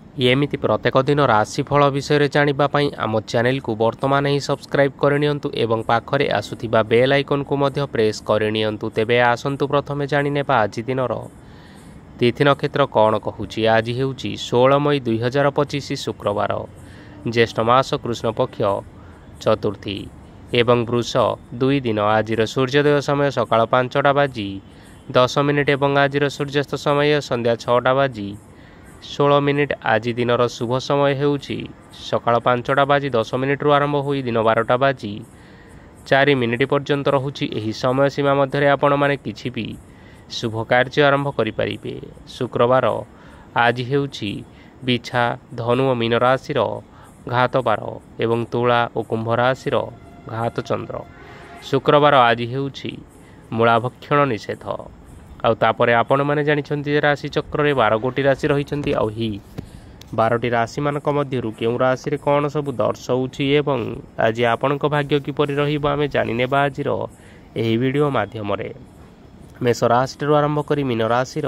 एमिति प्रत्येक दिन राशिफल विषय जानिबा पई आम चैनल को वर्तमान ही सब्सक्राइब करनियंतु एवं पाखरे आसुथिबा बेल आइकन को मध्य प्रेस करनियंतु। तेबे आसंतु प्रथमे जानिनेबा आज दिनर तिथि नक्षत्र कौन कहूची। आज हेउची 16 मई 2025 शुक्रवार, ज्येष्ठ मास कृष्ण पक्ष चतुर्थी एवं वृष 2 दिन। आज सूर्योदय समय सकाळ 5टा बाजी 10 मिनिट एवं आज सूर्यास्त समय संध्या 6टा बाजी 16 मिनिट। आज दिनर शुभ समय हेउची सकाळ 5टा बाजी 10 मिनिट आरंभ होई दिन 12टा बाजी 4 मिनिट पर्यंत रहुची। एही समय सीमा मध्य आपण माने किछि भी शुभ कार्य आरंभ करि परिबे। शुक्रवार आज हेउची बिछा, धनु और मीन राशि घात बार एवं तुला और कुंभ राशि घात चंद्र। शुक्रवार आज हेउची मूलाभक्षण निषेध। आउ तापरे आपण माने जानिछन्ती राशि चक्र रे 12 गोटी राशि रहिछन्ती। आउ ही 12टी राशि मानक मध्यरु केउ राशि रे कोन सब दर्शाउछि एवं आज आपणक भाग्य किपरि रहिबो आमे जानिनेबा आजिर एही वीडियो माध्यम रे। मेष राशि आरंभ करी मीन राशि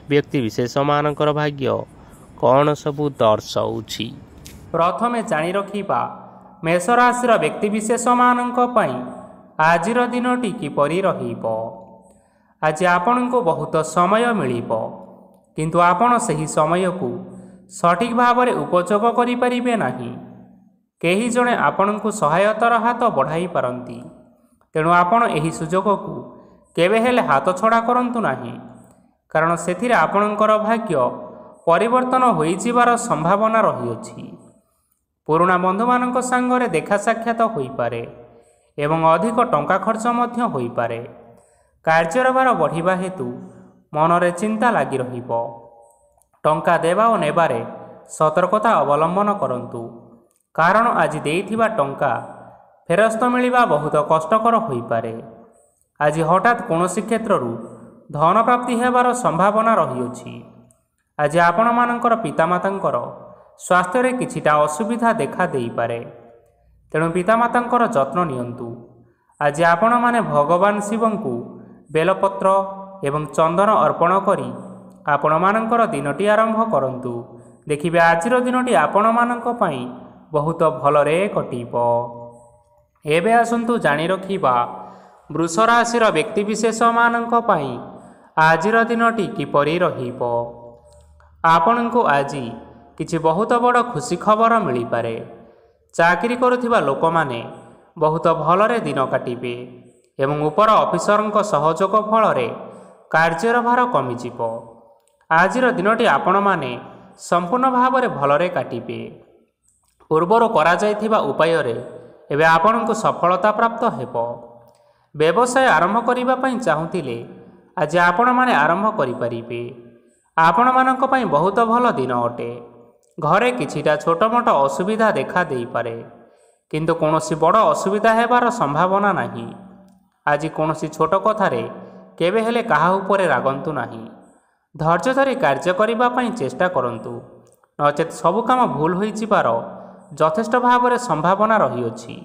व्यक्ति विशेष मानकर भाग्य कौन सबू दर्शाउछि। प्रथमे जानि रखिबा मेष राशि व्यक्ति विशेष मानक पई आजिर दिनटी किपरि रहिबो। आज आपण को बहुत समय मिलिबो, किंतु आपण सही समय को सठिक भाव में उपयोग करि परिबे नाही। केही जणे आपण को सहायतार हाथ बढ़ाई पारंती, तेणु आपण एही सुजोग को केबे हेले हाथ छड़ा करंतु नाही, कारण सेथिरे आपणकर भाग्य परिवर्तन होई जिबार संभावना रहिअछि। पुराणा बंधु मानक संगरे देखा साक्षात होई पारे एवं अधिक टंका खर्च मध्य होई पारे। कार्यर भार बढ़िबा हेतु मनरे चिंता लगी रहिबो। टंका देवा और नेबारे सतर्कता अवलंबन करंतु, कारण आज देइथिबा टंका फेरस्त मिलिबा बहुत कष्टकर होई पारे। आज हठात कौनसी क्षेत्रु धन प्राप्ति हेबार संभावना रहिअछि। आज आपण मानकर पितामातांकर स्वास्थ्य रे किछिटा असुविधा देखा देई पारे, तेणु पितामातांकर जत्न नियंतु। आज आपण माने भगवान शिवंकु बेलपत्र एवं चंदन अर्पण करी आपण मानकर दिनटी आरंभ करंतु। देखिबे आजिर दिनटी आपण मानक पई बहुत भलरे कटिबो। एबे आसंतु जानि रखिबा वृष राशि व्यक्ति विशेष मानक पई आजिर दिनटी किपरि रहिबो। आपण को आज किछि बहुत बड़ खुशी खबर मिली पारे। चाकरी करुथिबा लोक माने बहुत भलरे दिन काटिबे एवं ऊपर ऑफिसरଙ୍କ सहयोग फलरे कार्यर भार कमिजिबो। आजिर दिनटी आपण माने संपूर्ण भाव में भलरे काटिबे। पूर्वर करा जायथिबा उपाय रे एबे आपणको सफलता प्राप्त हेबो। व्यवसाय आरंभ करिबा पई चाहुतिले आज आपण माने आरंभ करि परिबे। आपण मानक पई बहुत भल दिन अटे। घरे किछिटा छोट मोट असुविधा देखा देई पारे, किंतु कोनोसी बड़ असुविधा हेबार संभावना नाही। आज कोनोसी छोट कथारे केबे हेले काहा उपरे रागंतु नाही। धैर्य धरी कार्य करिबा पई चेष्टा करंतु, नचेत सबु काम भूल होई जिबार यथेष्ट भाव में संभावना रहिअछि।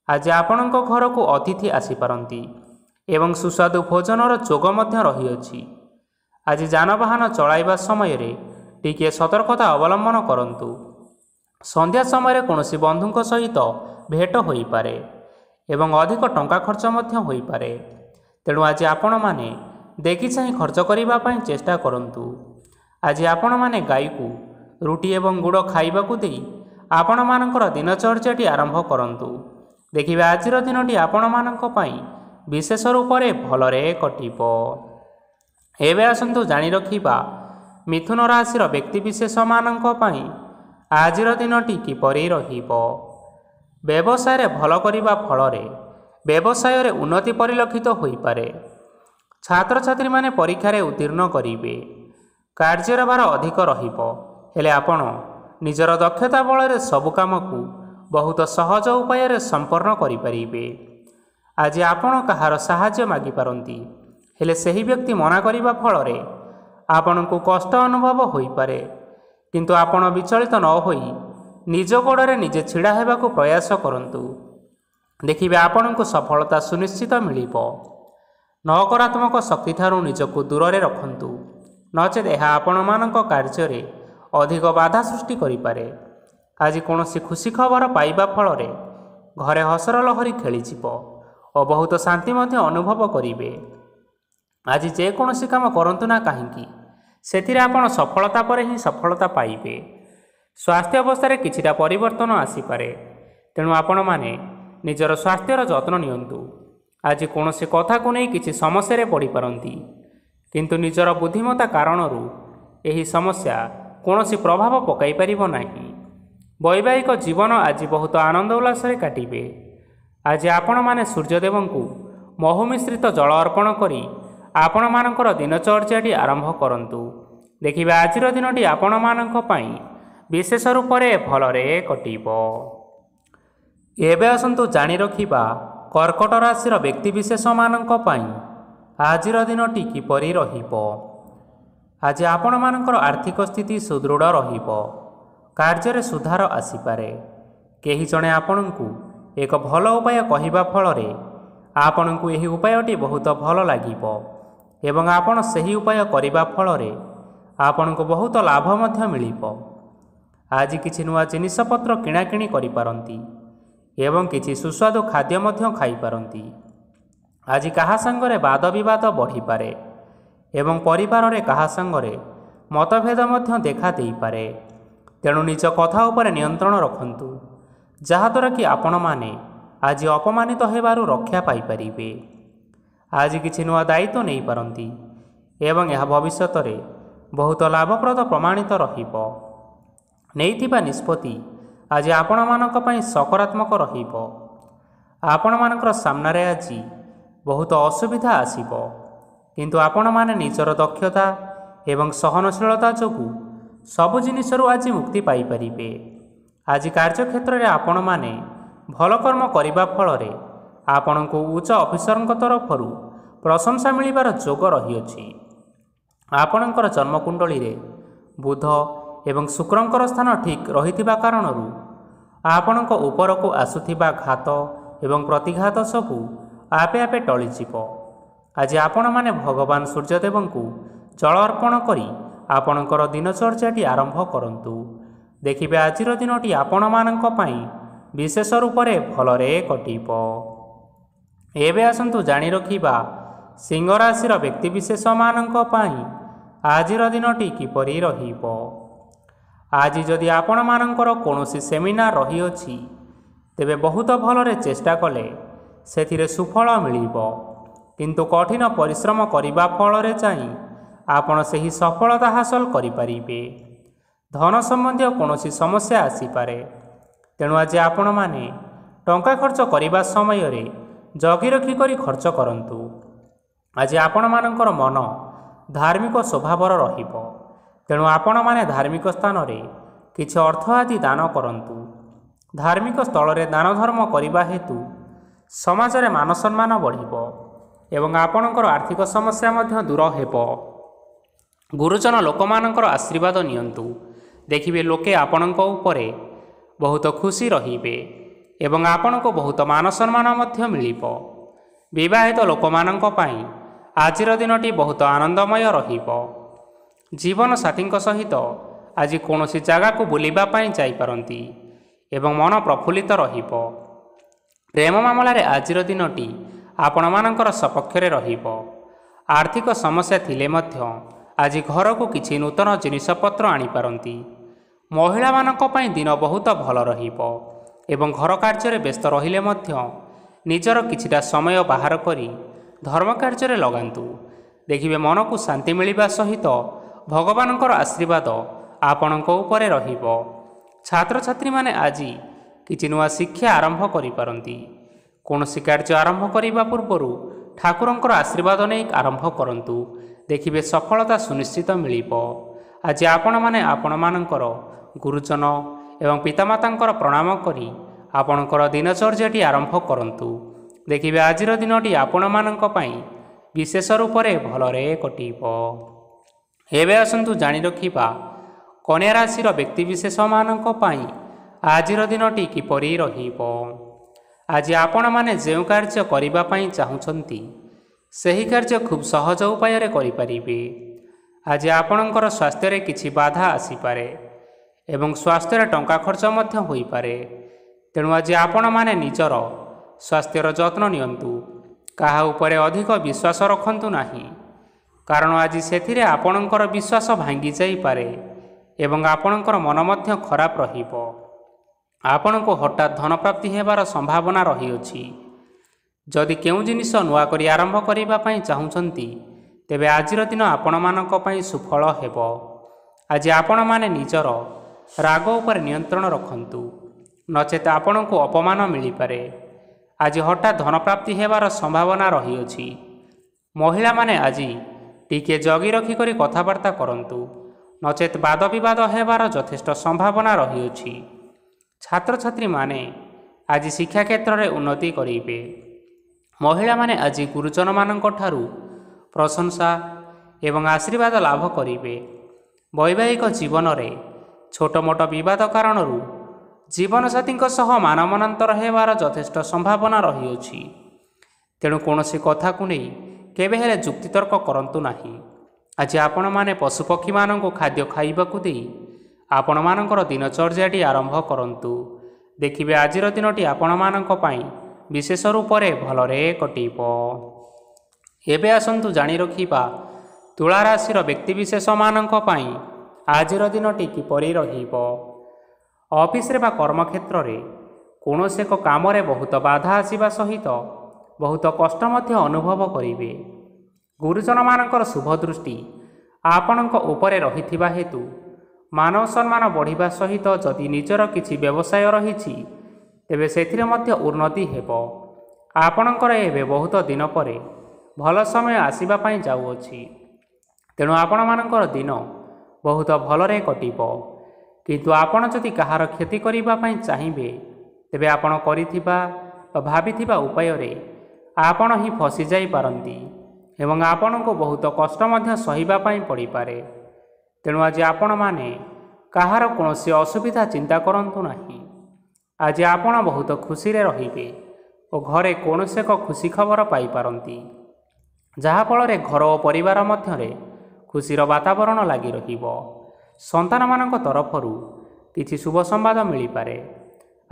आज आपणक घर को अतिथि आसी पारंती एवं सुस्वादु भोजनर जोग मध्य रहिअछि। आज जानवाहन चलाइबा समय रे टिके सतर्कता अवलंबन करंतु। संध्या समय कौनसी बंधुଙ୍କ सहित भेट होई पारे एवं अधिक टंका खर्च मध्य होई पारे, तेणु आज आपण माने देखि चाहि खर्च करिबा पई चेष्टा करंतु। आज आपण माने गाई को रुटी एवं गुड़ खाइबा को देई आपण मानकर दिनचर्याटी आरंभ करंतु। देखिबे आजिर दिनटी आपण मानक पई विशेष रूप रे भलरे कटिबो। एबे आसंतु जानि रखिबा मिथुन राशि व्यक्ति विशेष मानक पई आजिर दिनटी किपरि रहिबो। व्यवसाय रे भल करिबा फलरे व्यवसाय रे उन्नति परिलक्षित होई पारे। छात्र छात्री माने परीक्षा रे उत्तीर्ण करिवे। कार्यर भार अधिक रहिबो, हेले आपण निजर दक्षता बल रे सबु काम को बहुत सहज उपाय रे संपन्न करि परिबे। आज आपण कहार सहाय्य मागी पारंती, हेले सही व्यक्ति मना करिबा फलरे आपण को कष्ट अनुभव होई पारे, किंतु आपण विचलित न होई निज गोड़े निजे छिड़ा हेबाकु प्रयास करंतु। देखिबे आपण को सफलता सुनिश्चित मिलिबो। नकारात्मक शक्ति ठारू निजको दूर रे रखंतु, नचेत यह आपण मानक कार्य ଅଧିକ ବାଧା ସୃଷ୍ଟି କରିପାରେ। ଆଜି କୌଣସି ଖୁସି ଖବର ପାଇବା ଫଳରେ ଘରେ ହସର ଲହରୀ ଖେଳିଯିବ ଓ ବହୁତ ଶାନ୍ତି ମଧ୍ୟ ଅନୁଭବ କରିବେ। ଆଜି ଯେକୌଣସି କାମ କରନ୍ତୁ ନା କାହିଁକି ସେଥିରେ ଆପଣ ସଫଳତା ପରେ ହିଁ ସଫଳତା ପାଇବେ। ସ୍ୱାସ୍ଥ୍ୟ ଅବସ୍ଥାରେ କିଛିଟା ପରିବର୍ତ୍ତନ ଆସିପାରେ, ତେଣୁ ଆପଣମାନେ ନିଜର ସ୍ୱାସ୍ଥ୍ୟର ଯତ୍ନ ନିଅନ୍ତୁ। ଆଜି କୌଣସି କଥାକୁ ନେଇ କିଛି ସମସ୍ୟାରେ ପଡ଼ିପାରନ୍ତି, କିନ୍ତୁ ନିଜର ବୁଦ୍ଧିମତ୍ତା କାରଣରୁ ଏହି ସମସ୍ୟା କୌଣସି ପ୍ରଭାବ ପକାଇ ପାରିବ ନାହିଁ। ବୈବାହିକ ଜୀବନ ଆଜି ବହୁତ ଆନନ୍ଦ ଉଲ୍ଲାସରେ କାଟିବେ। ଆଜି ଆପଣମାନେ ସୂର୍ଯ୍ୟଦେବଙ୍କୁ ମହୁ ମିଶ୍ରିତ ଜଳ ଅର୍ପଣ କରି ଆପଣମାନଙ୍କର ଦିନଚର୍ଯ୍ୟାଟି ଆରମ୍ଭ କରନ୍ତୁ। ଦେଖିବେ ଆଜିର ଦିନଟି ଆପଣମାନଙ୍କ ପାଇଁ ବିଶେଷ ରୂପରେ ଭଲରେ କଟିବ। ଏବେ ଆସନ୍ତୁ ଜାଣି ରଖିବା କର୍କଟ ରାଶିର ବ୍ୟକ୍ତିବିଶେଷମାନଙ୍କ ପାଇଁ ଆଜିର ଦିନଟି କିପରି ରହିବ। ଆଜି ଆପଣମାନଙ୍କର ଆର୍ଥିକ ସ୍ଥିତି ସୁଦୃଢ଼ ରହିବ। କାର୍ଯ୍ୟରେ ସୁଧାର ଆସିପାରେ। କେହି ଜଣେ ଆପଣଙ୍କୁ ଏକ ଭଲ ଉପାୟ କହିବା ଫଳରେ ଆପଣଙ୍କୁ ଏହି ଉପାୟଟି ବହୁତ ଭଲ ଲାଗିବ ଏବଂ ଆପଣ ସେହି ଉପାୟ କରିବା ଫଳରେ ଆପଣଙ୍କୁ ବହୁତ ଲାଭ ମଧ୍ୟ ମିଳିବ। ଆଜି କିଛି ନୂଆ ଜିନିଷପତ୍ର କିଣାକିଣି କରିପାରନ୍ତି ଏବଂ କିଛି ସୁସ୍ୱାଦୁ ଖାଦ୍ୟ ମଧ୍ୟ ଖାଇପାରନ୍ତି। ଆଜି କାହା ସାଙ୍ଗରେ ବାଦ ବିବାଦ ବଢ଼ିପାରେ ଏବଂ ପରିବାରରେ କାହା ସାଙ୍ଗରେ ମତଭେଦ ମଧ୍ୟ ଦେଖା ଦେଇପାରେ। ତେଣୁ ନିଜ କଥା ଉପରେ ନିୟନ୍ତ୍ରଣ ରଖନ୍ତୁ, ଯାହାଦ୍ୱାରା କି ଆପଣମାନେ ଆଜି ଅପମାନିତ ହେବାରୁ ରକ୍ଷା ପାଇପାରିବେ। ଆଜି କିଛି ନୂଆ ଦାୟିତ୍ୱ ନେଇପାରନ୍ତି ଏବଂ ଏହା ଭବିଷ୍ୟତରେ ବହୁତ ଲାଭପ୍ରଦ ପ୍ରମାଣିତ ରହିବ। ନେଇଥିବା ନିଷ୍ପତ୍ତି ଆଜି ଆପଣମାନଙ୍କ ପାଇଁ ସକାରାତ୍ମକ ରହିବ। ଆପଣମାନଙ୍କର ସାମ୍ନାରେ ଆଜି ବହୁତ ଅସୁବିଧା ଆସିବ, କିନ୍ତୁ ଆପଣମାନେ ନିଜର ଦକ୍ଷତା ଏବଂ ସହନଶୀଳତା ଯୋଗୁଁ ସବୁ ଜିନିଷରୁ ଆଜି ମୁକ୍ତି ପାଇପାରିବେ। ଆଜି କାର୍ଯ୍ୟକ୍ଷେତ୍ରରେ ଆପଣମାନେ ଭଲ କର୍ମ କରିବା ଫଳରେ ଆପଣଙ୍କୁ ଉଚ୍ଚ ଅଫିସରଙ୍କ ତରଫରୁ ପ୍ରଶଂସା ମିଳିବାର ଯୋଗ ରହିଅଛି। ଆପଣଙ୍କର ଜନ୍ମକୁଣ୍ଡଳୀରେ ବୁଧ ଏବଂ ଶୁକ୍ରଙ୍କର ସ୍ଥାନ ଠିକ୍ ରହିଥିବା କାରଣରୁ ଆପଣଙ୍କ ଉପରକୁ ଆସୁଥିବା ଘାତ ଏବଂ ପ୍ରତିଘାତ ସବୁ ଆପେ ଆପେ ଟଳିଯିବ। ଆଜି ଆପଣମାନେ ଭଗବାନ ସୂର୍ଯ୍ୟଦେବଙ୍କୁ ଜଳ ଅର୍ପଣ କରି ଆପଣଙ୍କର ଦିନଚର୍ଯ୍ୟାଟି ଆରମ୍ଭ କରନ୍ତୁ। ଦେଖିବେ ଆଜିର ଦିନଟି ଆପଣମାନଙ୍କ ପାଇଁ ବିଶେଷ ରୂପରେ ଭଲରେ କଟିବ। ଏବେ ଆସନ୍ତୁ ଜାଣି ରଖିବା ସିଂହ ରାଶିର ବ୍ୟକ୍ତିବିଶେଷମାନଙ୍କ ପାଇଁ ଆଜିର ଦିନଟି କିପରି ରହିବ। ଆଜି ଯଦି ଆପଣମାନଙ୍କର କୌଣସି ସେମିନାର ରହିଅଛି, ତେବେ ବହୁତ ଭଲରେ ଚେଷ୍ଟା କଲେ ସେଥିରେ ସୁଫଳ ମିଳିବ, କିନ୍ତୁ କଠିନ ପରିଶ୍ରମ କରିବା ଫଳରେ ଯାଇ ଆପଣ ସେହି ସଫଳତା ହାସଲ କରିପାରିବେ। ଧନ ସମ୍ବନ୍ଧୀୟ କୌଣସି ସମସ୍ୟା ଆସିପାରେ, ତେଣୁ ଆଜି ଆପଣମାନେ ଟଙ୍କା ଖର୍ଚ୍ଚ କରିବା ସମୟରେ ଜଗି ରଖି କରି ଖର୍ଚ୍ଚ କରନ୍ତୁ। ଆଜି ଆପଣମାନଙ୍କର ମନ ଧାର୍ମିକ ସ୍ୱଭାବର ରହିବ, ତେଣୁ ଆପଣମାନେ ଧାର୍ମିକ ସ୍ଥାନରେ କିଛି ଅର୍ଥ ଆଦି ଦାନ କରନ୍ତୁ। ଧାର୍ମିକ ସ୍ଥଳରେ ଦାନ ଧର୍ମ କରିବା ହେତୁ ସମାଜରେ ମାନ ସମ୍ମାନ ବଢ଼ିବ ଏବଂ ଆପଣଙ୍କର ଆର୍ଥିକ ସମସ୍ୟା ମଧ୍ୟ ଦୂର ହେବ। ଗୁରୁଜନ ଲୋକମାନଙ୍କର ଆଶୀର୍ବାଦ ନିଅନ୍ତୁ। ଦେଖିବେ ଲୋକେ ଆପଣଙ୍କ ଉପରେ ବହୁତ ଖୁସି ରହିବେ ଏବଂ ଆପଣଙ୍କୁ ବହୁତ ମାନ ସମ୍ମାନ ମଧ୍ୟ ମିଳିବ। ବିବାହିତ ଲୋକମାନଙ୍କ ପାଇଁ ଆଜିର ଦିନଟି ବହୁତ ଆନନ୍ଦମୟ ରହିବ। ଜୀବନସାଥୀଙ୍କ ସହିତ ଆଜି କୌଣସି ଜାଗାକୁ ବୁଲିବା ପାଇଁ ଯାଇପାରନ୍ତି ଏବଂ ମନ ପ୍ରଫୁଲ୍ଲିତ ରହିବ। ପ୍ରେମ ମାମଲାରେ ଆଜିର ଦିନଟି ଆପଣମାନଙ୍କର ସପକ୍ଷରେ ରହିବ। ଆର୍ଥିକ ସମସ୍ୟା ଥିଲେ ମଧ୍ୟ ଆଜି ଘରକୁ କିଛି ନୂତନ ଜିନିଷପତ୍ର ଆଣିପାରନ୍ତି। ମହିଳାମାନଙ୍କ ପାଇଁ ଦିନ ବହୁତ ଭଲ ରହିବ ଏବଂ ଘର କାର୍ଯ୍ୟରେ ବ୍ୟସ୍ତ ରହିଲେ ମଧ୍ୟ ନିଜର କିଛିଟା ସମୟ ବାହାର କରି ଧର୍ମ କାର୍ଯ୍ୟରେ ଲଗାନ୍ତୁ। ଦେଖିବେ ମନକୁ ଶାନ୍ତି ମିଳିବା ସହିତ ଭଗବାନଙ୍କର ଆଶୀର୍ବାଦ ଆପଣଙ୍କ ଉପରେ ରହିବ। ଛାତ୍ରଛାତ୍ରୀମାନେ ଆଜି କିଛି ନୂଆ ଶିକ୍ଷା ଆରମ୍ଭ କରିପାରନ୍ତି। କୌଣସି କାର୍ଯ୍ୟ ଆରମ୍ଭ କରିବା ପୂର୍ବରୁ ଠାକୁରଙ୍କର ଆଶୀର୍ବାଦ ନେଇ ଆରମ୍ଭ କରନ୍ତୁ। ଦେଖିବେ ସଫଳତା ସୁନିଶ୍ଚିତ ମିଳିବ। ଆଜି ଆପଣମାନେ ଆପଣମାନଙ୍କର ଗୁରୁଜନ ଏବଂ ପିତାମାତାଙ୍କର ପ୍ରଣାମ କରି ଆପଣଙ୍କର ଦିନଚର୍ଯ୍ୟାଟି ଆରମ୍ଭ କରନ୍ତୁ। ଦେଖିବେ ଆଜିର ଦିନଟି ଆପଣମାନଙ୍କ ପାଇଁ ବିଶେଷ ରୂପରେ ଭଲରେ କଟିବ। ଏବେ ଆସନ୍ତୁ ଜାଣି ରଖିବା କନ୍ୟା ରାଶିର ବ୍ୟକ୍ତିବିଶେଷମାନଙ୍କ ପାଇଁ ଆଜିର ଦିନଟି କିପରି ରହିବ। ଆଜି ଆପଣମାନେ ଯେଉଁ କାର୍ଯ୍ୟ କରିବା ପାଇଁ ଚାହୁଁଛନ୍ତି ସେହି କାର୍ଯ୍ୟ ଖୁବ୍ ସହଜ ଉପାୟରେ କରିପାରିବେ। ଆଜି ଆପଣଙ୍କର ସ୍ୱାସ୍ଥ୍ୟରେ କିଛି ବାଧା ଆସିପାରେ ଏବଂ ସ୍ୱାସ୍ଥ୍ୟରେ ଟଙ୍କା ଖର୍ଚ୍ଚ ମଧ୍ୟ ହୋଇପାରେ। ତେଣୁ ଆଜି ଆପଣମାନେ ନିଜର ସ୍ୱାସ୍ଥ୍ୟର ଯତ୍ନ ନିଅନ୍ତୁ। କାହା ଉପରେ ଅଧିକ ବିଶ୍ୱାସ ରଖନ୍ତୁ ନାହିଁ, କାରଣ ଆଜି ସେଥିରେ ଆପଣଙ୍କର ବିଶ୍ୱାସ ଭାଙ୍ଗି ଯାଇପାରେ ଏବଂ ଆପଣଙ୍କର ମନ ମଧ୍ୟ ଖରାପ ରହିବ। ଆପଣଙ୍କୁ ହଠାତ୍ ଧନପ୍ରାପ୍ତି ହେବାର ସମ୍ଭାବନା ରହିଅଛି। ଯଦି କେଉଁ ଜିନିଷ ନୂଆ କରି ଆରମ୍ଭ କରିବା ପାଇଁ ଚାହୁଁଛନ୍ତି, ତେବେ ଆଜିର ଦିନ ଆପଣମାନଙ୍କ ପାଇଁ ସୁଫଳ ହେବ। ଆଜି ଆପଣମାନେ ନିଜର ରାଗ ଉପରେ ନିୟନ୍ତ୍ରଣ ରଖନ୍ତୁ, ନଚେତ୍ ଆପଣଙ୍କୁ ଅପମାନ ମିଳିପାରେ। ଆଜି ହଠାତ୍ ଧନପ୍ରାପ୍ତି ହେବାର ସମ୍ଭାବନା ରହିଅଛି। ମହିଳାମାନେ ଆଜି ଟିକିଏ ଜଗି ରଖିକରି କଥାବାର୍ତ୍ତା କରନ୍ତୁ, ନଚେତ୍ ବାଦବିବାଦ ହେବାର ଯଥେଷ୍ଟ ସମ୍ଭାବନା ରହିଅଛି। ଛାତ୍ରଛାତ୍ରୀମାନେ ଆଜି ଶିକ୍ଷା କ୍ଷେତ୍ରରେ ଉନ୍ନତି କରିବେ। ମହିଳାମାନେ ଆଜି ଗୁରୁଜନମାନଙ୍କ ଠାରୁ ପ୍ରଶଂସା ଏବଂ ଆଶୀର୍ବାଦ ଲାଭ କରିବେ। ବୈବାହିକ ଜୀବନରେ ଛୋଟ ମୋଟ ବିବାଦ କାରଣରୁ ଜୀବନସାଥୀଙ୍କ ସହ ମାନମନାନ୍ତର ହେବାର ଯଥେଷ୍ଟ ସମ୍ଭାବନା ରହିଅଛି। ତେଣୁ କୌଣସି କଥାକୁ ନେଇ କେବେ ହେଲେ ଯୁକ୍ତିତର୍କ କରନ୍ତୁ ନାହିଁ। ଆଜି ଆପଣମାନେ ପଶୁପକ୍ଷୀମାନଙ୍କୁ ଖାଦ୍ୟ ଖାଇବାକୁ ଦେଇ ଆପଣମାନଙ୍କର ଦିନଚର୍ଯ୍ୟାଟି ଆରମ୍ଭ କରନ୍ତୁ। ଦେଖିବେ ଆଜିର ଦିନଟି ଆପଣମାନଙ୍କ ପାଇଁ ବିଶେଷ ରୂପରେ ଭଲରେ କଟିବ। ଏବେ ଆସନ୍ତୁ ଜାଣି ରଖିବା ତୁଳା ରାଶିର ବ୍ୟକ୍ତିବିଶେଷମାନଙ୍କ ପାଇଁ ଆଜିର ଦିନଟି କିପରି ରହିବ। ଅଫିସରେ ବା କର୍ମକ୍ଷେତ୍ରରେ କୌଣସି ଏକ କାମରେ ବହୁତ ବାଧା ଆସିବା ସହିତ ବହୁତ କଷ୍ଟ ମଧ୍ୟ ଅନୁଭବ କରିବେ। ଗୁରୁଜନମାନଙ୍କର ଶୁଭ ଦୃଷ୍ଟି ଆପଣଙ୍କ ଉପରେ ରହିଥିବା ହେତୁ ମାନବ ସମ୍ମାନ ବଢ଼ିବା ସହିତ ଯଦି ନିଜର କିଛି ବ୍ୟବସାୟ ରହିଛି, ତେବେ ସେଥିରେ ମଧ୍ୟ ଉନ୍ନତି ହେବ। ଆପଣଙ୍କର ଏବେ ବହୁତ ଦିନ ପରେ ଭଲ ସମୟ ଆସିବା ପାଇଁ ଯାଉଅଛି। ତେଣୁ ଆପଣମାନଙ୍କର ଦିନ ବହୁତ ଭଲରେ କଟିବ। କିନ୍ତୁ ଆପଣ ଯଦି କାହାର କ୍ଷତି କରିବା ପାଇଁ ଚାହିଁବେ, ତେବେ ଆପଣ କରିଥିବା ବା ଭାବିଥିବା ଉପାୟରେ ଆପଣ ହିଁ ଫସିଯାଇପାରନ୍ତି ଏବଂ ଆପଣଙ୍କୁ ବହୁତ କଷ୍ଟ ମଧ୍ୟ ସହିବା ପାଇଁ ପଡ଼ିପାରେ। ତେଣୁ ଆଜି ଆପଣମାନେ କାହାର କୌଣସି ଅସୁବିଧା ଚିନ୍ତା କରନ୍ତୁ ନାହିଁ। ଆଜି ଆପଣ ବହୁତ ଖୁସିରେ ରହିବେ ଓ ଘରେ କୌଣସି ଏକ ଖୁସି ଖବର ପାଇପାରନ୍ତି, ଯାହାଫଳରେ ଘର ଓ ପରିବାର ମଧ୍ୟରେ ଖୁସିର ବାତାବରଣ ଲାଗି ରହିବ। ସନ୍ତାନମାନଙ୍କ ତରଫରୁ କିଛି ଶୁଭ ସମ୍ବାଦ ମିଳିପାରେ।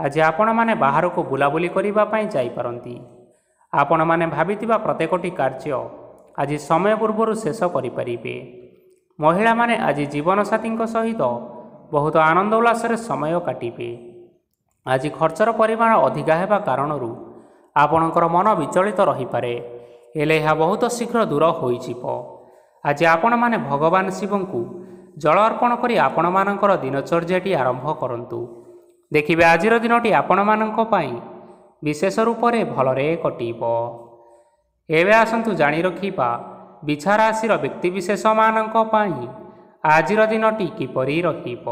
ଆଜି ଆପଣମାନେ ବାହାରକୁ ବୁଲାବୁଲି କରିବା ପାଇଁ ଯାଇପାରନ୍ତି। ଆପଣମାନେ ଭାବିଥିବା ପ୍ରତ୍ୟେକଟି କାର୍ଯ୍ୟ ଆଜି ସମୟ ପୂର୍ବରୁ ଶେଷ କରିପାରିବେ। ମହିଳାମାନେ ଆଜି ଜୀବନସାଥୀଙ୍କ ସହିତ ବହୁତ ଆନନ୍ଦ ଉଲ୍ଲାସରେ ସମୟ କାଟିବେ। ଆଜି ଖର୍ଚ୍ଚର ପରିମାଣ ଅଧିକା ହେବା କାରଣରୁ ଆପଣଙ୍କର ମନ ବିଚଳିତ ରହିପାରେ, ହେଲେ ଏହା ବହୁତ ଶୀଘ୍ର ଦୂର ହୋଇଯିବ। ଆଜି ଆପଣମାନେ ଭଗବାନ ଶିବଙ୍କୁ ଜଳ ଅର୍ପଣ କରି ଆପଣମାନଙ୍କର ଦିନଚର୍ଯ୍ୟାଟି ଆରମ୍ଭ କରନ୍ତୁ। ଦେଖିବେ ଆଜିର ଦିନଟି ଆପଣମାନଙ୍କ ପାଇଁ ବିଶେଷ ରୂପରେ ଭଲରେ କଟିବ। ଏବେ ଆସନ୍ତୁ ଜାଣି ରଖିବା ବିଛା ରାଶିର ବ୍ୟକ୍ତିବିଶେଷମାନଙ୍କ ପାଇଁ ଆଜିର ଦିନଟି କିପରି ରହିବ।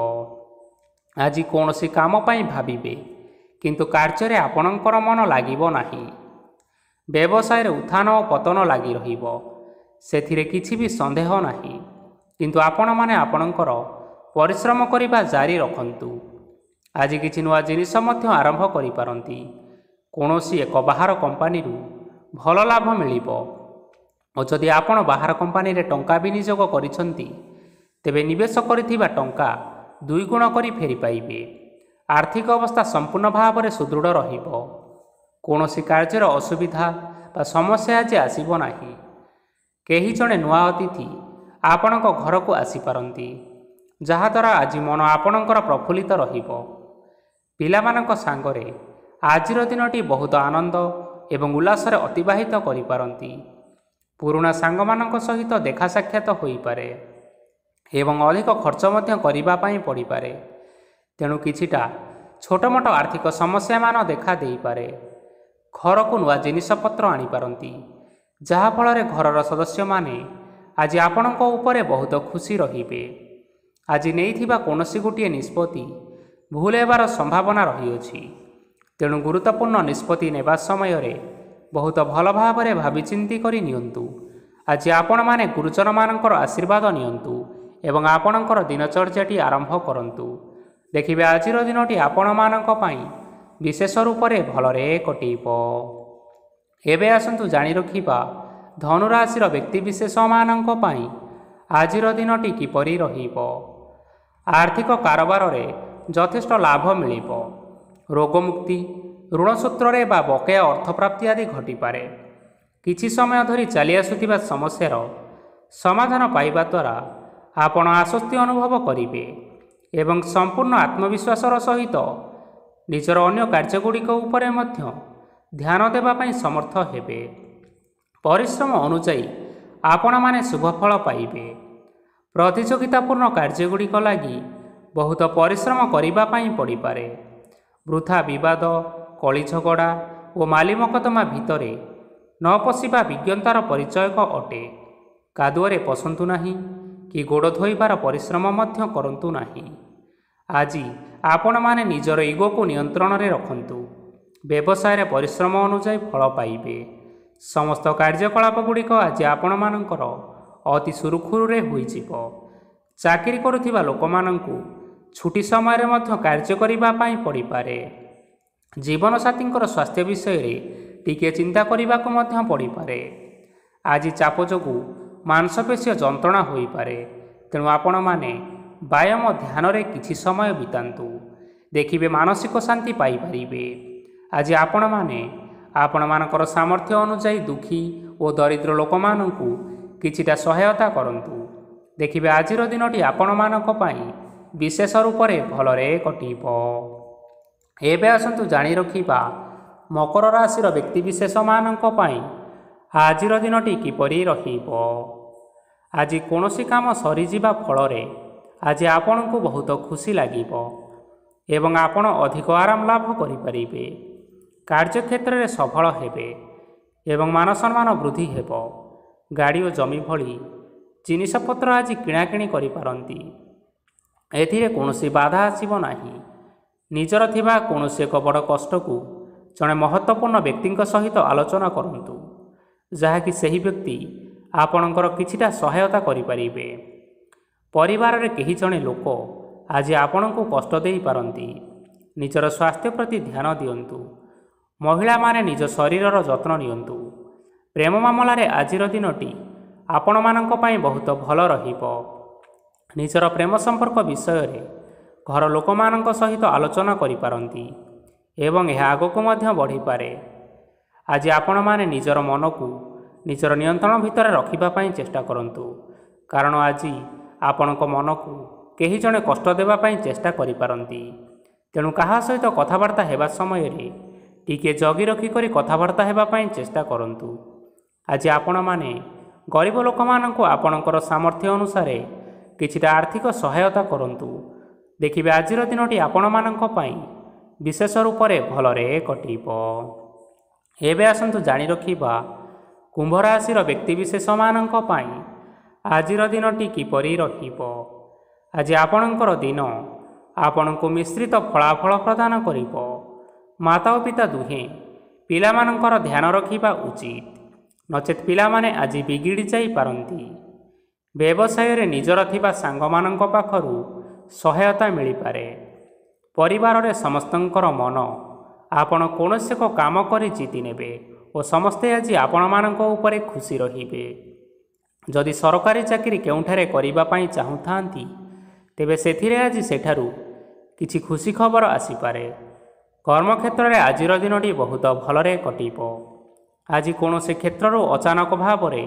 ଆଜି କୌଣସି କାମ ପାଇଁ ଭାବିବେ, କିନ୍ତୁ କାର୍ଯ୍ୟରେ ଆପଣଙ୍କର ମନ ଲାଗିବ ନାହିଁ। ବ୍ୟବସାୟରେ ଉତ୍ଥାନ ଓ ପତନ ଲାଗି ରହିବ, ସେଥିରେ କିଛି ବି ସନ୍ଦେହ ନାହିଁ। କିନ୍ତୁ ଆପଣମାନେ ଆପଣଙ୍କର ପରିଶ୍ରମ କରିବା ଜାରି ରଖନ୍ତୁ। ଆଜି କିଛି ନୂଆ ଜିନିଷ ମଧ୍ୟ ଆରମ୍ଭ କରିପାରନ୍ତି। କୌଣସି ଏକ ବାହାର କମ୍ପାନୀରୁ ଭଲ ଲାଭ ମିଳିବ ଓ ଯଦି ଆପଣ ବାହାର କମ୍ପାନୀରେ ଟଙ୍କା ବିନିଯୋଗ କରିଛନ୍ତି, ତେବେ ନିବେଶ କରିଥିବା ଟଙ୍କା 2 ଗୁଣ କରି ଫେରି ପାଇବେ। ଆର୍ଥିକ ଅବସ୍ଥା ସମ୍ପୂର୍ଣ୍ଣ ଭାବରେ ସୁଦୃଢ଼ ରହିବ। କୌଣସି କାର୍ଯ୍ୟର ଅସୁବିଧା ବା ସମସ୍ୟା ଆଜି ଆସିବ ନାହିଁ। କେହି ଜଣେ ନୂଆ ଅତିଥି ଆପଣଙ୍କ ଘରକୁ ଆସିପାରନ୍ତି, ଯାହାଦ୍ୱାରା ଆଜି ମନ ଆପଣଙ୍କର ପ୍ରଫୁଲ୍ଲିତ ରହିବ। ପିଲାମାନଙ୍କ ସାଙ୍ଗରେ ଆଜିର ଦିନଟି ବହୁତ ଆନନ୍ଦ ଏବଂ ଉଲ୍ଲାସରେ ଅତିବାହିତ କରିପାରନ୍ତି। ପୁରୁଣା ସାଙ୍ଗମାନଙ୍କ ସହିତ ଦେଖା ସାକ୍ଷାତ ହୋଇପାରେ ଏବଂ ଅଧିକ ଖର୍ଚ୍ଚ ମଧ୍ୟ କରିବା ପାଇଁ ପଡ଼ିପାରେ। ତେଣୁ କିଛିଟା ଛୋଟ ମୋଟ ଆର୍ଥିକ ସମସ୍ୟାମାନ ଦେଖା ଦେଇପାରେ। ଘରକୁ ନୂଆ ଜିନିଷପତ୍ର ଆଣିପାରନ୍ତି, ଯାହାଫଳରେ ଘରର ସଦସ୍ୟମାନେ ଆଜି ଆପଣଙ୍କ ଉପରେ ବହୁତ ଖୁସି ରହିବେ। ଆଜି ନେଇଥିବା କୌଣସି ଗୋଟିଏ ନିଷ୍ପତ୍ତି ଭୁଲ ହେବାର ସମ୍ଭାବନା ରହିଅଛି। ତେଣୁ ଗୁରୁତ୍ୱପୂର୍ଣ୍ଣ ନିଷ୍ପତ୍ତି ନେବା ସମୟରେ ବହୁତ ଭଲ ଭାବରେ ଭାବିଚିନ୍ତି କରି ନିଅନ୍ତୁ। ଆଜି ଆପଣମାନେ ଗୁରୁଜନମାନଙ୍କର ଆଶୀର୍ବାଦ ନିଅନ୍ତୁ ଏବଂ ଆପଣଙ୍କର ଦିନଚର୍ଯ୍ୟାଟି ଆରମ୍ଭ କରନ୍ତୁ। ଦେଖିବେ ଆଜିର ଦିନଟି ଆପଣମାନଙ୍କ ପାଇଁ ବିଶେଷ ରୂପରେ ଭଲରେ କଟିବ। ଏବେ ଆସନ୍ତୁ ଜାଣି ରଖିବା ଧନୁରାଶିର ବ୍ୟକ୍ତିବିଶେଷମାନଙ୍କ ପାଇଁ ଆଜିର ଦିନଟି କିପରି ରହିବ। ଆର୍ଥିକ କାରବାରରେ ଯଥେଷ୍ଟ ଲାଭ ମିଳିବ। ରୋଗମୁକ୍ତି, ଋଣ ସୂତ୍ରରେ ବା ବକେୟା ଅର୍ଥପ୍ରାପ୍ତି ଆଦି ଘଟିପାରେ। କିଛି ସମୟ ଧରି ଚାଲି ଆସୁଥିବା ସମସ୍ୟାର ସମାଧାନ ପାଇବା ଦ୍ୱାରା ଆପଣ ଆଶ୍ୱସ୍ତି ଅନୁଭବ କରିବେ ଏବଂ ସମ୍ପୂର୍ଣ୍ଣ ଆତ୍ମବିଶ୍ୱାସର ସହିତ ନିଜର ଅନ୍ୟ କାର୍ଯ୍ୟଗୁଡ଼ିକ ଉପରେ ମଧ୍ୟ ଧ୍ୟାନ ଦେବା ପାଇଁ ସମର୍ଥ ହେବେ। ପରିଶ୍ରମ ଅନୁଯାୟୀ ଆପଣମାନେ ଶୁଭଫଳ ପାଇବେ। ପ୍ରତିଯୋଗିତାପୂର୍ଣ୍ଣ କାର୍ଯ୍ୟଗୁଡ଼ିକ ଲାଗି ବହୁତ ପରିଶ୍ରମ କରିବା ପାଇଁ ପଡ଼ିପାରେ। ବୃଥା ବିବାଦ, କଳି ଝଗଡ଼ା ଓ ମାଲିମକଦ୍ଦମା ଭିତରେ ନ ପଶିବା ବିଜ୍ଞତାର ପରିଚୟକ ଅଟେ। କାଦୁଅରେ ପଶନ୍ତୁ ନାହିଁ କି ଗୋଡ଼ ଧୋଇବାର ପରିଶ୍ରମ ମଧ୍ୟ କରନ୍ତୁ ନାହିଁ। ଆଜି ଆପଣମାନେ ନିଜର ଇଗୋକୁ ନିୟନ୍ତ୍ରଣରେ ରଖନ୍ତୁ। ବ୍ୟବସାୟରେ ପରିଶ୍ରମ ଅନୁଯାୟୀ ଫଳ ପାଇବେ। ସମସ୍ତ କାର୍ଯ୍ୟକଳାପଗୁଡ଼ିକ ଆଜି ଆପଣମାନଙ୍କର ଅତି ସୁରୁଖୁରୁରେ ହୋଇଯିବ। ଚାକିରି କରୁଥିବା ଲୋକମାନଙ୍କୁ ଛୁଟି ସମୟରେ ମଧ୍ୟ କାର୍ଯ୍ୟ କରିବା ପାଇଁ ପଡ଼ିପାରେ। ଜୀବନସାଥୀଙ୍କର ସ୍ୱାସ୍ଥ୍ୟ ବିଷୟରେ ଟିକିଏ ଚିନ୍ତା କରିବାକୁ ମଧ୍ୟ ପଡ଼ିପାରେ। ଆଜି ଚାପ ଯୋଗୁଁ ମାଂସପେଶୀୟ ଯନ୍ତ୍ରଣା ହୋଇପାରେ, ତେଣୁ ଆପଣମାନେ ବ୍ୟାୟାମ ଧ୍ୟାନରେ କିଛି ସମୟ ବିତାନ୍ତୁ। ଦେଖିବେ ମାନସିକ ଶାନ୍ତି ପାଇପାରିବେ। ଆଜି ଆପଣମାନେ ଆପଣମାନଙ୍କର ସାମର୍ଥ୍ୟ ଅନୁଯାୟୀ ଦୁଃଖୀ ଓ ଦରିଦ୍ର ଲୋକମାନଙ୍କୁ କିଛିଟା ସହାୟତା କରନ୍ତୁ। ଦେଖିବେ ଆଜିର ଦିନଟି ଆପଣମାନଙ୍କ ପାଇଁ ବିଶେଷ ରୂପରେ ଭଲରେ କଟିବ। ଏବେ ଆସନ୍ତୁ ଜାଣି ରଖିବା ମକର ରାଶିର ବ୍ୟକ୍ତିବିଶେଷମାନଙ୍କ ପାଇଁ ଆଜିର ଦିନଟି କିପରି ରହିବ। ଆଜି କୌଣସି କାମ ସରିଯିବା ଫଳରେ ଆଜି ଆପଣଙ୍କୁ ବହୁତ ଖୁସି ଲାଗିବ ଏବଂ ଆପଣ ଅଧିକ ଆରାମ ଲାଭ କରିପାରିବେ। କାର୍ଯ୍ୟକ୍ଷେତ୍ରରେ ସଫଳ ହେବେ ଏବଂ ମାନସମ୍ମାନ ବୃଦ୍ଧି ହେବ। ଗାଡ଼ି ଓ ଜମି ଭଳି ଜିନିଷପତ୍ର ଆଜି କିଣାକିଣି କରିପାରନ୍ତି। ଏଥିରେ କୌଣସି ବାଧା ଆସିବ ନାହିଁ। ନିଜର ଥିବା କୌଣସି ଏକ ବଡ଼ କଷ୍ଟକୁ ଜଣେ ମହତ୍ତ୍ୱପୂର୍ଣ୍ଣ ବ୍ୟକ୍ତିଙ୍କ ସହିତ ଆଲୋଚନା କରନ୍ତୁ, ଯାହାକି ସେହି ବ୍ୟକ୍ତି ଆପଣଙ୍କର କିଛିଟା ସହାୟତା କରିପାରିବେ। ପରିବାରରେ କେହି ଜଣେ ଲୋକ ଆଜି ଆପଣଙ୍କୁ କଷ୍ଟ ଦେଇପାରନ୍ତି। ନିଜର ସ୍ୱାସ୍ଥ୍ୟ ପ୍ରତି ଧ୍ୟାନ ଦିଅନ୍ତୁ। ମହିଳାମାନେ ନିଜ ଶରୀରର ଯତ୍ନ ନିଅନ୍ତୁ। ପ୍ରେମ ମାମଲାରେ ଆଜିର ଦିନଟି ଆପଣମାନଙ୍କ ପାଇଁ ବହୁତ ଭଲ ରହିବ। ନିଜର ପ୍ରେମ ସମ୍ପର୍କ ବିଷୟରେ ଘର ଲୋକମାନଙ୍କ ସହିତ ଆଲୋଚନା କରିପାରନ୍ତି ଏବଂ ଏହା ଆଗକୁ ମଧ୍ୟ ବଢ଼ିପାରେ। ଆଜି ଆପଣମାନେ ନିଜର ମନକୁ ନିଜର ନିୟନ୍ତ୍ରଣ ଭିତରେ ରଖିବା ପାଇଁ ଚେଷ୍ଟା କରନ୍ତୁ, କାରଣ ଆଜି ଆପଣଙ୍କ ମନକୁ କେହି ଜଣେ କଷ୍ଟ ଦେବା ପାଇଁ ଚେଷ୍ଟା କରିପାରନ୍ତି। ତେଣୁ କାହା ସହିତ କଥାବାର୍ତ୍ତା ହେବା ସମୟରେ ଟିକିଏ ଜଗି ରଖିକରି କଥାବାର୍ତ୍ତା ହେବା ପାଇଁ ଚେଷ୍ଟା କରନ୍ତୁ। ଆଜି ଆପଣମାନେ ଗରିବ ଲୋକମାନଙ୍କୁ ଆପଣଙ୍କର ସାମର୍ଥ୍ୟ ଅନୁସାରେ କିଛିଟା ଆର୍ଥିକ ସହାୟତା କରନ୍ତୁ। ଦେଖିବେ ଆଜିର ଦିନଟି ଆପଣମାନଙ୍କ ପାଇଁ ବିଶେଷ ରୂପରେ ଭଲରେ କଟିବ। ଏବେ ଆସନ୍ତୁ ଜାଣି ରଖିବା କୁମ୍ଭ ରାଶିର ବ୍ୟକ୍ତିବିଶେଷମାନଙ୍କ ପାଇଁ ଆଜିର ଦିନଟି କିପରି ରହିବ। ଆଜି ଆପଣଙ୍କର ଦିନ ଆପଣଙ୍କୁ ମିଶ୍ରିତ ଫଳାଫଳ ପ୍ରଦାନ କରିବ। ମାତା ଓ ପିତା ଦୁହେଁ ପିଲାମାନଙ୍କର ଧ୍ୟାନ ରଖିବା ଉଚିତ, ନଚେତ୍ ପିଲାମାନେ ଆଜି ବିଗିଡ଼ି ଯାଇପାରନ୍ତି। ବ୍ୟବସାୟରେ ନିଜର ଥିବା ସାଙ୍ଗମାନଙ୍କ ପାଖରୁ ସହାୟତା ମିଳିପାରେ। ପରିବାରରେ ସମସ୍ତଙ୍କର ମନ ଆପଣ କୌଣସି ଏକ କାମ କରି ଜିତି ନେବେ ଓ ସମସ୍ତେ ଆଜି ଆପଣମାନଙ୍କ ଉପରେ ଖୁସି ରହିବେ। ଯଦି ସରକାରୀ ଚାକିରି କେଉଁଠାରେ କରିବା ପାଇଁ ଚାହୁଁଥାନ୍ତି, ତେବେ ସେଥିରେ ଆଜି ସେଠାରୁ କିଛି ଖୁସି ଖବର ଆସିପାରେ। କର୍ମକ୍ଷେତ୍ରରେ ଆଜିର ଦିନଟି ବହୁତ ଭଲରେ କଟିବ। ଆଜି କୌଣସି କ୍ଷେତ୍ରରୁ ଅଚାନକ ଭାବରେ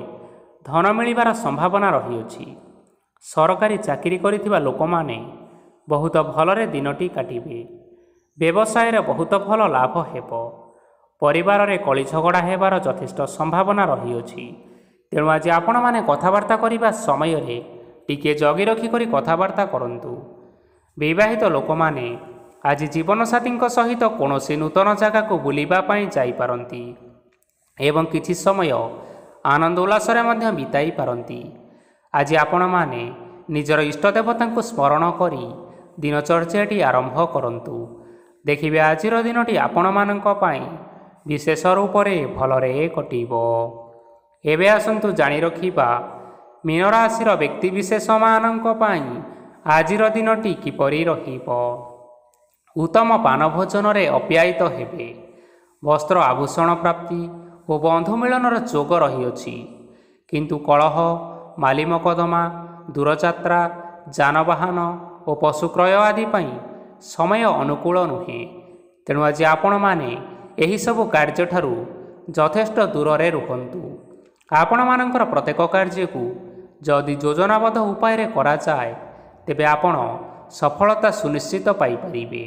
ଧନ ମିଳିବାର ସମ୍ଭାବନା ରହିଅଛି। ସରକାରୀ ଚାକିରି କରିଥିବା ଲୋକମାନେ ବହୁତ ଭଲରେ ଦିନଟି କାଟିବେ। ବ୍ୟବସାୟରେ ବହୁତ ଭଲ ଲାଭ ହେବ। ପରିବାରରେ କଳି ଝଗଡ଼ା ହେବାର ଯଥେଷ୍ଟ ସମ୍ଭାବନା ରହିଅଛି। ତେଣୁ ଆଜି ଆପଣମାନେ କଥାବାର୍ତ୍ତା କରିବା ସମୟରେ ଟିକିଏ ଜଗି ରଖିକରି କଥାବାର୍ତ୍ତା କରନ୍ତୁ। ବିବାହିତ ଲୋକମାନେ ଆଜି ଜୀବନସାଥୀଙ୍କ ସହିତ କୌଣସି ନୂତନ ଜାଗାକୁ ବୁଲିବା ପାଇଁ ଯାଇପାରନ୍ତି ଏବଂ କିଛି ସମୟ ଆନନ୍ଦ ଉଲ୍ଲାସରେ ମଧ୍ୟ ବିତାଇ ପାରନ୍ତି। ଆଜି ଆପଣମାନେ ନିଜର ଇଷ୍ଟଦେବତାଙ୍କୁ ସ୍ମରଣ କରି ଦିନଚର୍ଯ୍ୟାଟି ଆରମ୍ଭ କରନ୍ତୁ। ଦେଖିବେ ଆଜିର ଦିନଟି ଆପଣମାନଙ୍କ ପାଇଁ ବିଶେଷ ରୂପରେ ଭଲରେ କଟିବ। ଏବେ ଆସନ୍ତୁ ଜାଣି ରଖିବା ମୀନ ରାଶିର ବ୍ୟକ୍ତିବିଶେଷମାନଙ୍କ ପାଇଁ ଆଜିର ଦିନଟି କିପରି ରହିବ। ଉତ୍ତମ ପାନ ଭୋଜନରେ ଅପ୍ୟାୟିତ ହେବେ। ବସ୍ତ୍ର ଆଭୂଷଣ ପ୍ରାପ୍ତି ଓ ବନ୍ଧୁ ମିଳନର ଯୋଗ ରହିଅଛି। କିନ୍ତୁ କଳହ, ମାଲିମକଦ୍ଦମା ଦୂରଯାତ୍ରା, ଯାନବାହନ ଓ ପଶୁ କ୍ରୟ ଆଦି ପାଇଁ ସମୟ ଅନୁକୂଳ ନୁହେଁ। ତେଣୁ ଆଜି ଆପଣମାନେ ଏହିସବୁ କାର୍ଯ୍ୟଠାରୁ ଯଥେଷ୍ଟ ଦୂରରେ ରୁହନ୍ତୁ। ଆପଣମାନଙ୍କର ପ୍ରତ୍ୟେକ କାର୍ଯ୍ୟକୁ ଯଦି ଯୋଜନାବଦ୍ଧ ଉପାୟରେ କରାଯାଏ ତେବେ ଆପଣ ସଫଳତା ସୁନିଶ୍ଚିତ ପାଇପାରିବେ।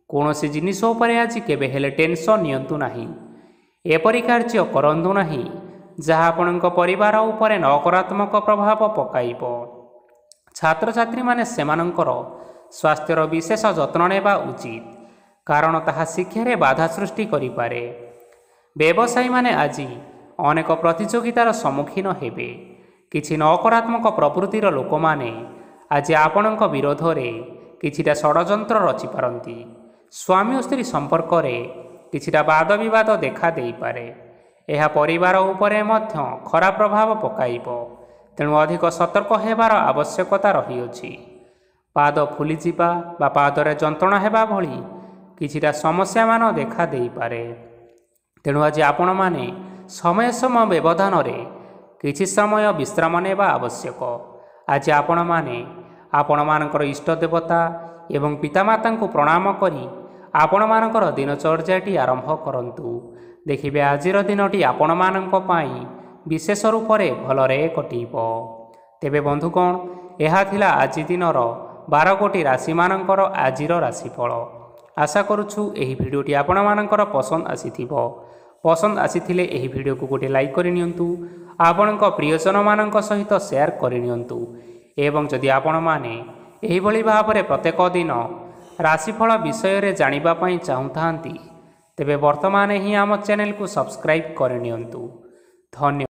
କୌଣସି ଜିନିଷ ଉପରେ ଆଜି କେବେ ହେଲେ ଟେନସନ୍ ନିଅନ୍ତୁ ନାହିଁ। ଏପରି କାର୍ଯ୍ୟ କରନ୍ତୁ ନାହିଁ ଯାହା ଆପଣଙ୍କ ପରିବାର ଉପରେ ନକାରାତ୍ମକ ପ୍ରଭାବ ପକାଇବ। ଛାତ୍ରଛାତ୍ରୀମାନେ ସେମାନଙ୍କର ସ୍ୱାସ୍ଥ୍ୟର ବିଶେଷ ଯତ୍ନ ନେବା ଉଚିତ, କାରଣ ତାହା ଶିକ୍ଷାରେ ବାଧା ସୃଷ୍ଟି କରିପାରେ। ବ୍ୟବସାୟୀମାନେ ଆଜି ଅନେକ ପ୍ରତିଯୋଗିତାର ସମ୍ମୁଖୀନ ହେବେ। କିଛି ନକାରାତ୍ମକ ପ୍ରବୃତ୍ତିର ଲୋକମାନେ ଆଜି ଆପଣଙ୍କ ବିରୋଧରେ କିଛିଟା ଷଡ଼ଯନ୍ତ୍ର ରଚିପାରନ୍ତି। ସ୍ୱାମୀ ଓ ସ୍ତ୍ରୀ ସମ୍ପର୍କରେ କିଛିଟା ବାଦବିବାଦ ଦେଖା ଦେଇପାରେ। ଏହା ପରିବାର ଉପରେ ମଧ୍ୟ ଖରାପ ପ୍ରଭାବ ପକାଇବ। ତେଣୁ ଅଧିକ ସତର୍କ ହେବାର ଆବଶ୍ୟକତା ରହିଅଛି। ପାଦ ଫୁଲିଯିବା ବା ପାଦରେ ଯନ୍ତ୍ରଣା ହେବା ଭଳି କିଛିଟା ସମସ୍ୟାମାନ ଦେଖା ଦେଇପାରେ। ତେଣୁ ଆଜି ଆପଣମାନେ ସମୟ ବ୍ୟବଧାନରେ କିଛି ସମୟ ବିଶ୍ରାମ ନେବା ଆବଶ୍ୟକ। ଆଜି ଆପଣମାନେ ଆପଣମାନଙ୍କର ଇଷ୍ଟ ଦେବତା ଏବଂ ପିତାମାତାଙ୍କୁ ପ୍ରଣାମ କରି ଆପଣମାନଙ୍କର ଦିନଚର୍ଯ୍ୟାଟି ଆରମ୍ଭ କରନ୍ତୁ। ଦେଖିବେ ଆଜିର ଦିନଟି ଆପଣମାନଙ୍କ ପାଇଁ ବିଶେଷ ରୂପରେ ଭଲରେ କଟିବ। ତେବେ ବନ୍ଧୁଗଣ, ଏହା ଥିଲା ଆଜି ଦିନର 12 ଗୋଟି ରାଶିମାନଙ୍କର ଆଜିର ରାଶିଫଳ। ଆଶା କରୁଛୁ ଏହି ଭିଡ଼ିଓଟି ଆପଣମାନଙ୍କର ପସନ୍ଦ ଆସିଥିବ। ପସନ୍ଦ ଆସିଥିଲେ ଏହି ଭିଡ଼ିଓକୁ ଗୋଟିଏ ଲାଇକ୍ କରିନିଅନ୍ତୁ। ଆପଣଙ୍କ ପ୍ରିୟଜନମାନଙ୍କ ସହିତ ସେୟାର କରିନିଅନ୍ତୁ। ଏବଂ ଯଦି ଆପଣମାନେ ଏହିଭଳି ଭାବରେ ପ୍ରତ୍ୟେକ ଦିନ ରାଶିଫଳ ବିଷୟରେ ଜାଣିବା ପାଇଁ ଚାହୁଁଥାନ୍ତି ତେବେ ବର୍ତ୍ତମାନ ହିଁ ଆମ ଚ୍ୟାନେଲକୁ ସବସ୍କ୍ରାଇବ୍ କରିନିଅନ୍ତୁ। ଧନ୍ୟବାଦ।